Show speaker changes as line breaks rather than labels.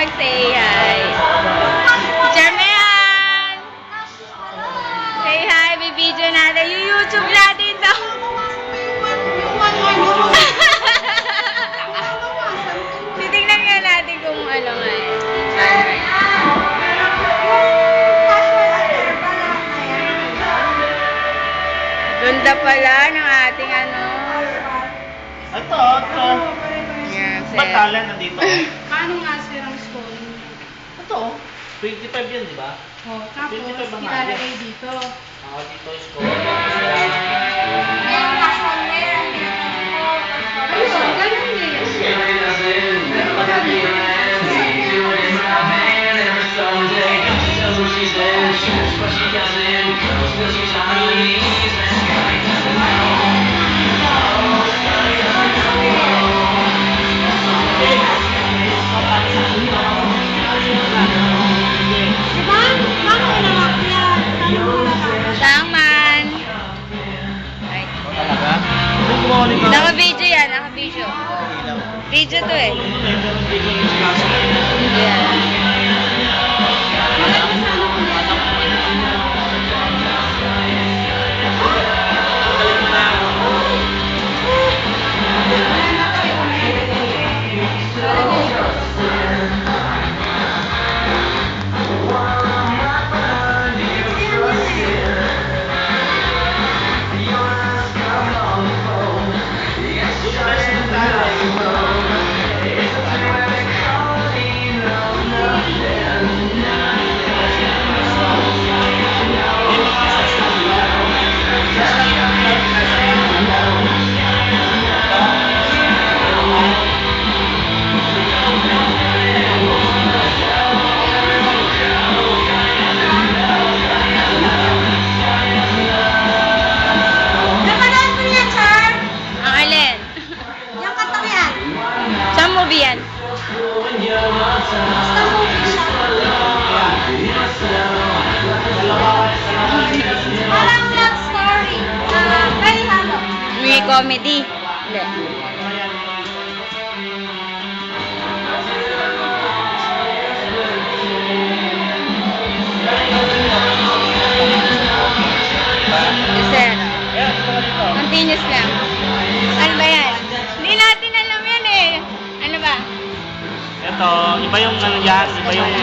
mag-say hi. Jermean! Say hi, bibidyo natin. Yung YouTube natin daw. Titignan nga natin kung ano nga eh. Ganda pala ng ating ano.
Ito.
Yan,
Batalan nandito.
Paano nga sir ang scoring?
Ito. 25 yan, di ba?
Oh, tapos
25 ang
ilalagay dito.
Dito is score.
Ayun, ganun din. Diba? Paano inawak yan? Paano inawak?
Sangman. Ay.
Talaga? Hindi gumawa nito.
Naka-video yan, naka-video. Video to eh. Yan.
Napanood mo yan, sir?
Ang alin?
Yung kantang yan.
Saan movie yan?
Basta movie siya. Parang love story. Very halo.
May comedy. Hindi. Sir, continuous lang. Ano ba yan? Hindi natin alam yan eh. Ano ba?
Ito, iba yung ano yan, iba yung